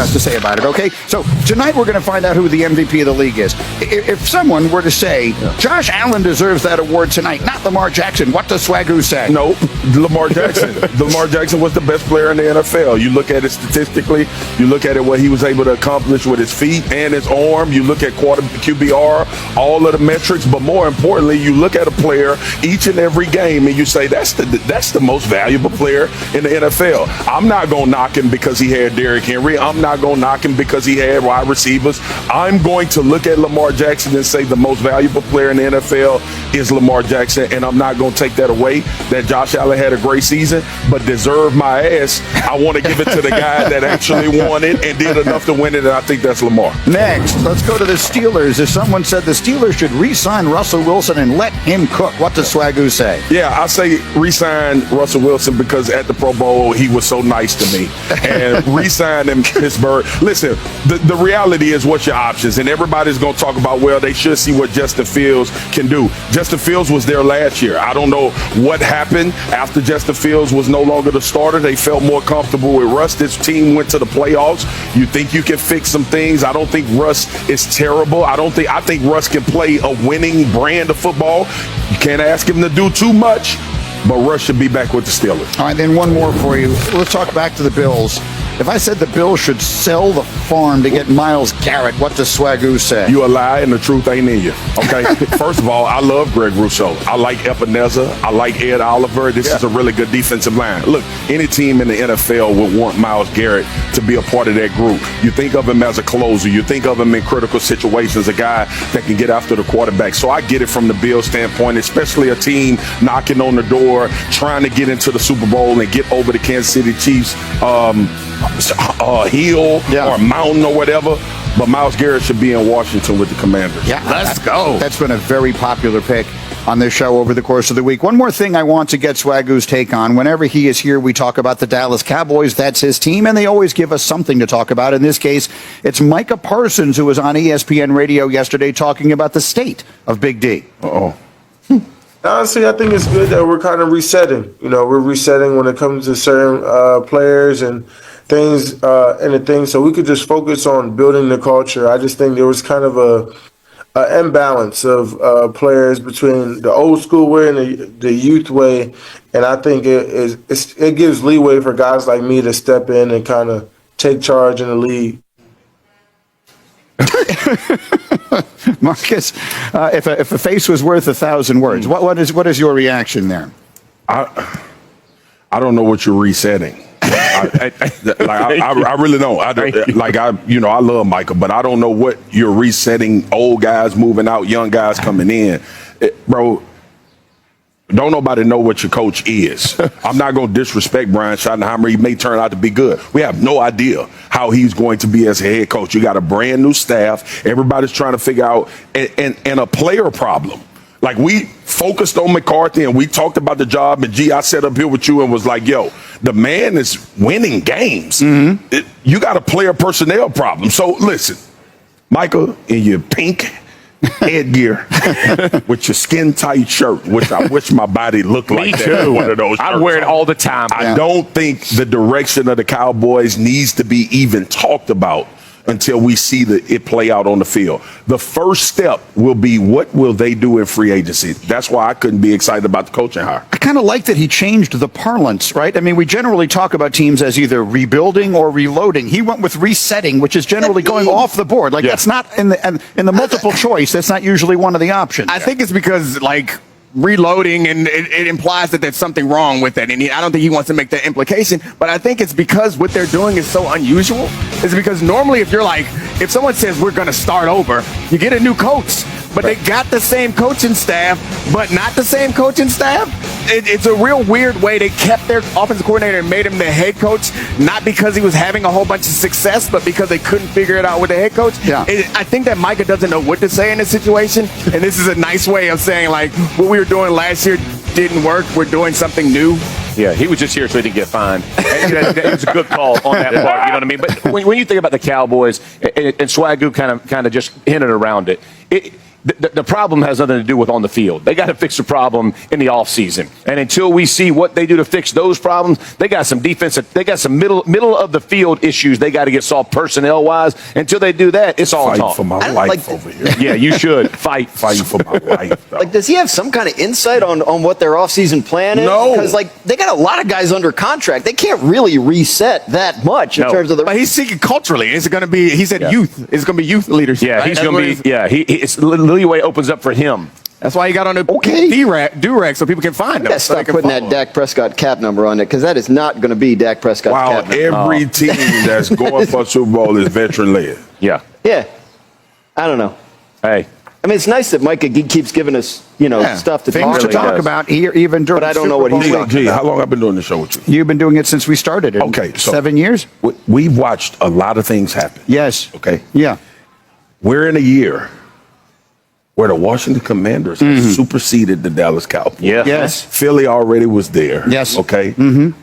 has to say about it, okay? So tonight we're going to find out who the MVP of the league is. If someone were to say, Josh Allen deserves that award tonight, not Lamar Jackson, what does Swagoo say? No, Lamar Jackson. Lamar Jackson was the best player in the NFL. You look at it statistically, you look at it what he was able to accomplish with his feet and his arm, you look at QBR, all of the metrics, but more importantly, you look at a player each and every game and you say, that's the most valuable player in the NFL. I'm not going to knock him because he had Derrick Henry. I'm not going to knock him because he had wide receivers. I'm going to look at Lamar Jackson and say the most valuable player in the NFL is Lamar Jackson, and I'm not going to take that away that Josh Allen had a great season, but deserve my ass. I want to give it to the guy that actually won it and did enough to win it, and I think that's Lamar. Next, let's go to the Steelers. If someone said the Steelers should re-sign Russell Wilson and let him cook, what does Swagoo say? Yeah, I say re-sign Russell Wilson because at the Pro Bowl, he was so nice to me. And re-sign him Pittsburgh. Listen, the reality is what's your options? And everybody's going to talk about, well, they should see what Justin Fields can do. Justin Fields was there last year. I don't know what happened after Justin Fields was no longer the starter. They felt more comfortable with Russ. This team went to the playoffs. You think you can fix some things? I don't think Russ is terrible. I think Russ can play a winning brand of football. You can't ask him to do too much, but Russ should be back with the Steelers. All right, then one more for you. Let's talk back to the Bills. If I said the Bills should sell the farm to get Myles Garrett, what does Swagoo say? You a lie and the truth ain't in you. Okay. First of all, I love Greg Rousseau. I like Ebenezer. I like Ed Oliver. This is a really good defensive line. Look, any team in the NFL would want Myles Garrett to be a part of that group. You think of him as a closer. You think of him in critical situations, a guy that can get after the quarterback. So I get it from the Bills standpoint, especially a team knocking on the door, trying to get into the Super Bowl and get over the Kansas City Chiefs hill or mountain or whatever, but Myles Garrett should be in Washington with the Commanders. Yeah, let's go. That's been a very popular pick on this show over the course of the week. One more thing I want to get Swagoo's take on. Whenever he is here, we talk about the Dallas Cowboys. That's his team, and they always give us something to talk about. In this case, it's Micah Parsons, who was on ESPN Radio yesterday talking about the state of Big D. Honestly, I think it's good that we're kind of resetting. You know, we're resetting when it comes to certain players and things, so we could just focus on building the culture. I just think there was kind of a imbalance of players between the old school way and the youth way, and I think it gives leeway for guys like me to step in and kind of take charge in the league. Marcus, if a face was worth 1,000 words, what is your reaction there? I don't know what you're resetting. I really don't. I love Micah, but I don't know what you're resetting. Old guys moving out, young guys coming in, bro. Don't nobody know what your coach is. I'm not going to disrespect Brian Schottenheimer. He may turn out to be good. We have no idea how he's going to be as a head coach. You got a brand new staff. Everybody's trying to figure out and a player problem. Like, we focused on McCarthy and we talked about the job, and I sat up here with you and was like, yo, the man is winning games. You got a player personnel problem. So listen, Michael, in your pink headgear with your skin tight shirt, which I wish my body looked like that. One of those. I wear it all the time. I don't think the direction of the Cowboys needs to be even talked about until we see it play out on the field. The first step will be, what will they do in free agency? That's why I couldn't be excited about the coaching hire. I kind of like that he changed the parlance, right? I mean, we generally talk about teams as either rebuilding or reloading. He went with resetting, which is generally going off the board. Like, that's not in the multiple choice. That's not usually one of the options. I think it's because, like, reloading, and it implies that there's something wrong with it, and I don't think he wants to make that implication, but I think it's because what they're doing is so unusual. It's because normally if someone says we're going to start over, you get a new coach, but they got the same coaching staff, but not the same coaching staff. It's a real weird way. They kept their offensive coordinator and made him the head coach, not because he was having a whole bunch of success, but because they couldn't figure it out with the head coach. I think that Micah doesn't know what to say in this situation, and this is a nice way of saying, like, what we were doing last year didn't work. We're doing something new. Yeah, he was just here so he didn't get fined. It was a good call on that part, you know what I mean? But when you think about the Cowboys, and Swagoo kind of just hinted around it, the problem has nothing to do with on the field. They got to fix the problem in the offseason. And until we see what they do to fix those problems, they got some middle of the field issues they got to get solved personnel wise. Until they do that, it's all Fight talk. for my life over here. Yeah, you should fight For my life. Though. Like, does he have some kind of insight on what their offseason plan is? No. Because, like, they got a lot of guys under contract. They can't really reset that much in terms of the. But he's seeking culturally. It's going to be, he said youth. It's going to be youth leadership. Yeah, right? he's That's going what to be. Yeah, it's leeway opens up for him. That's why he got on the do-rag so people can find him. Yeah, stop putting that Dak Prescott cap number on it, because that is not going to be Dak Prescott's Wow, cap number. every team that's going for a Super Bowl is veteran led. Yeah. Yeah. I don't know. Hey. I mean, it's nice that Micah keeps giving us, stuff to Things talk to about. talk about here, even during. But I don't Super know what Bowl he's week. talking How long have I been doing the show with you? You've been doing it since we started. Okay, so 7 years. We've watched a lot of things happen. Yes. Okay. Yeah. We're in a year where the Washington Commanders have superseded the Dallas Cowboys. Yeah. Yes. Philly already was there. Yes. Okay.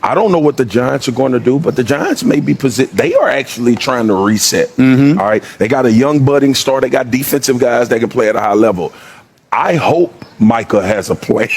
I don't know what the Giants are going to do, but the Giants may be they are actually trying to reset. All right. They got a young budding star. They got defensive guys that can play at a high level. I hope Micah has a plan.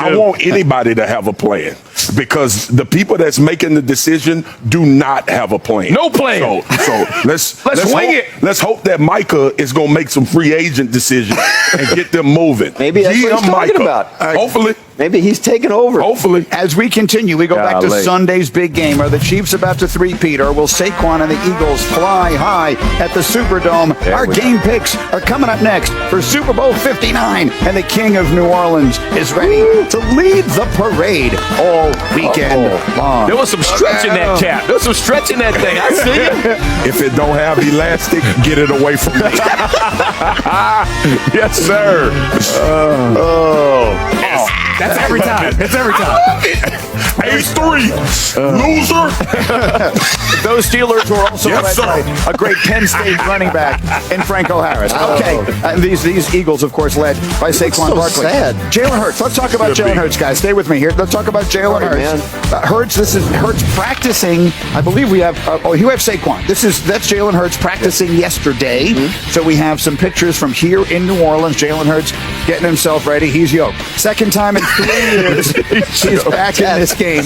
I want anybody to have a plan, because the people that's making the decision do not have a plan. No plan. So let's wing hope, Let's hope that Micah is going to make some free agent decisions and get them moving. Maybe that's what he's talking Micah. about. Hopefully. Maybe he's taking over. Hopefully. As we continue, we go back to Golly. Sunday's big game. Are the Chiefs about to three-peat, or will Saquon and the Eagles fly high at the Superdome? Our game picks are coming up next for Super Bowl 59, and the King of New Orleans is ready to lead the parade all weekend long. There was some stretch in that cap. There was some stretch in that thing. I see it. If it don't have elastic, get it away from me. Yes, sir. That's every time. It's every time. Ace 3, loser. Those Steelers were also Yes, led sir. by a great Penn State running back in Franco Harris. Okay, these Eagles, of course, led by Saquon so Barkley. sad. Jalen Hurts. Let's talk about Jalen Hurts, guys. Stay with me here. Let's talk about Jalen Sorry, Hurts. Hurts. This is Hurts practicing. I believe we have. You have Saquon. That's Jalen Hurts practicing yesterday. So we have some pictures from here in New Orleans. Jalen Hurts getting himself ready. He's yoked. Second time in 3 years he's back in this game.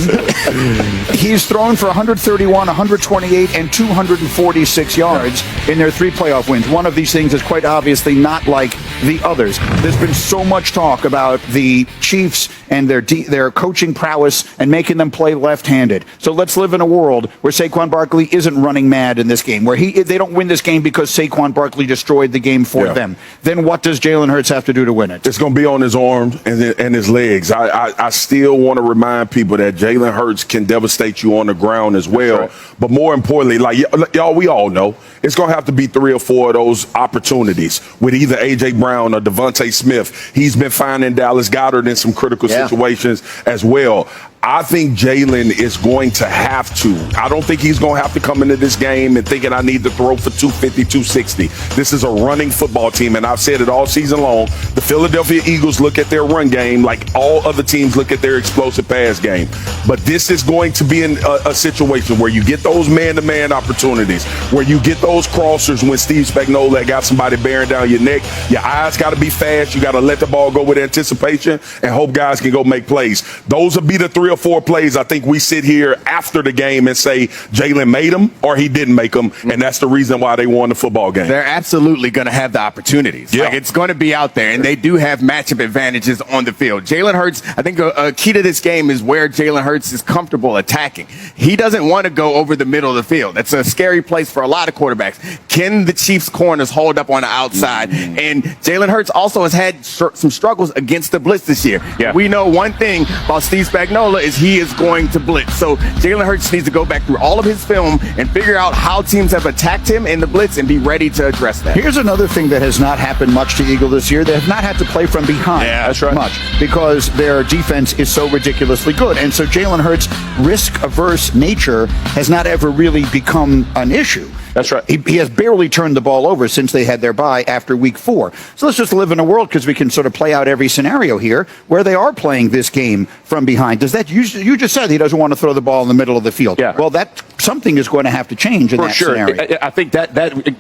He's thrown for 131, 128, and 246 yards in their 3 playoff wins. One of these things is quite obviously not like the others. There's been so much talk about the Chiefs and their coaching prowess and making them play left-handed. So let's live in a world where Saquon Barkley isn't running mad in this game, where they don't win this game because Saquon Barkley destroyed the game for them. Then what does Jalen Hurts have to do to win it? It's going to be on his arms and his legs. I still want to remind people that Jalen Hurts can devastate you on the ground as well. Right. But more importantly, like y'all, we all know, it's going to have to be 3 or 4 of those opportunities with either A.J. Brown or Devontae Smith. He's been finding Dallas Goedert in some critical situations as well. I think Jalen is going to have to. I don't think he's going to have to come into this game and thinking I need to throw for 250, 260. This is a running football team, and I've said it all season long. The Philadelphia Eagles look at their run game like all other teams look at their explosive pass game. But this is going to be a situation where you get those man-to-man opportunities, where you get those crossers when Steve Spagnuolo got somebody bearing down your neck. Your eyes got to be fast. You got to let the ball go with anticipation and hope guys can go make plays. Those will be the 3 or 4 plays I think we sit here after the game and say Jalen made them or he didn't make them, and that's the reason why they won the football game. They're absolutely going to have the opportunities. Yeah. Like, it's going to be out there, and they do have matchup advantages on the field. Jalen Hurts, I think a key to this game is where Jalen Hurts is comfortable attacking. He doesn't want to go over the middle of the field. That's a scary place for a lot of quarterbacks. Can the Chiefs' corners hold up on the outside? And Jalen Hurts also has had some struggles against the blitz this year. Yeah. We know one thing about Steve Spagnuolo is he is going to blitz. So Jalen Hurts needs to go back through all of his film and figure out how teams have attacked him in the blitz and be ready to address that. Here's another thing that has not happened much to Eagle this year. They have not had to play from behind much because their defense is so ridiculously good. And so Jalen Hurts' risk-averse nature has not ever really become an issue. That's right. He has barely turned the ball over since they had their bye after week 4. So let's just live in a world, because we can sort of play out every scenario here, where they are playing this game from behind. Does that, you just said he doesn't want to throw the ball in the middle of the field. Yeah. Well, that something is going to have to change in For that sure. scenario. I think that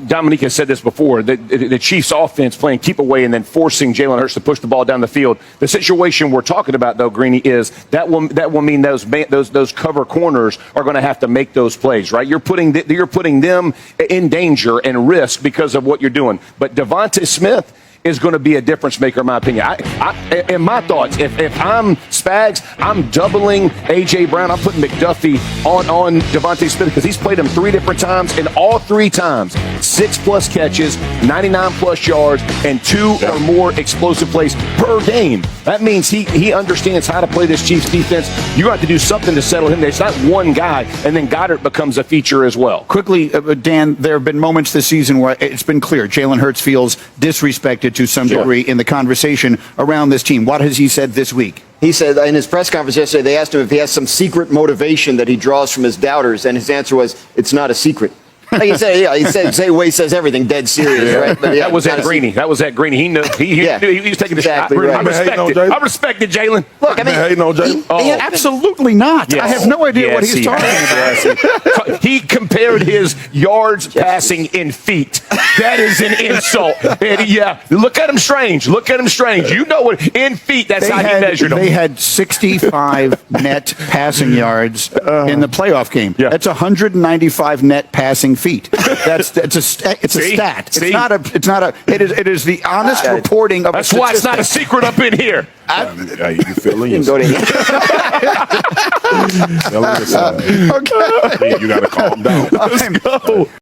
Dominique has said this before. The Chiefs' offense playing keep away and then forcing Jalen Hurts to push the ball down the field. The situation we're talking about, though, Greeny, is that will mean those cover corners are going to have to make those plays, right? You're putting them in danger and risk because of what you're doing. But Devontae Smith is going to be a difference maker, in my opinion. In my thoughts, if I'm Spags, I'm doubling A.J. Brown. I'm putting McDuffie on Devontae Smith because he's played him 3 different times, and all 3 times, 6+ catches, 99+ yards, and 2 or more explosive plays per game. That means he understands how to play this Chiefs defense. You have to do something to settle him. It's not one guy, and then Goddard becomes a feature as well. Quickly, Dan, there have been moments this season where it's been clear Jalen Hurts feels disrespected to some degree in the conversation around this team. What has he said this week? He said in his press conference yesterday, they asked him if he has some secret motivation that he draws from his doubters, and his answer was, "It's not a secret." Like he said, yeah, he says everything dead serious, right? But yeah, that was at Greeny. That was at Greeny. He knew he was taking the Exactly shot. right. I respected Jalen. Look, I mean, Hey, no, Jalen. Absolutely not. Yes. I have no idea what he's he talking has. about. Yes, he compared his yards passing in feet. That is an insult. And yeah, look at him strange. Look at him strange. You know what? In feet, that's how he measured them. They had 65 net passing yards in the playoff game. Yeah. That's 195 net passing feet. It's a stat. It is the honest reporting of. That's why it's not a secret up in here. Hey, you feeling you can go to yourself? Okay. You got to calm down. Let's go.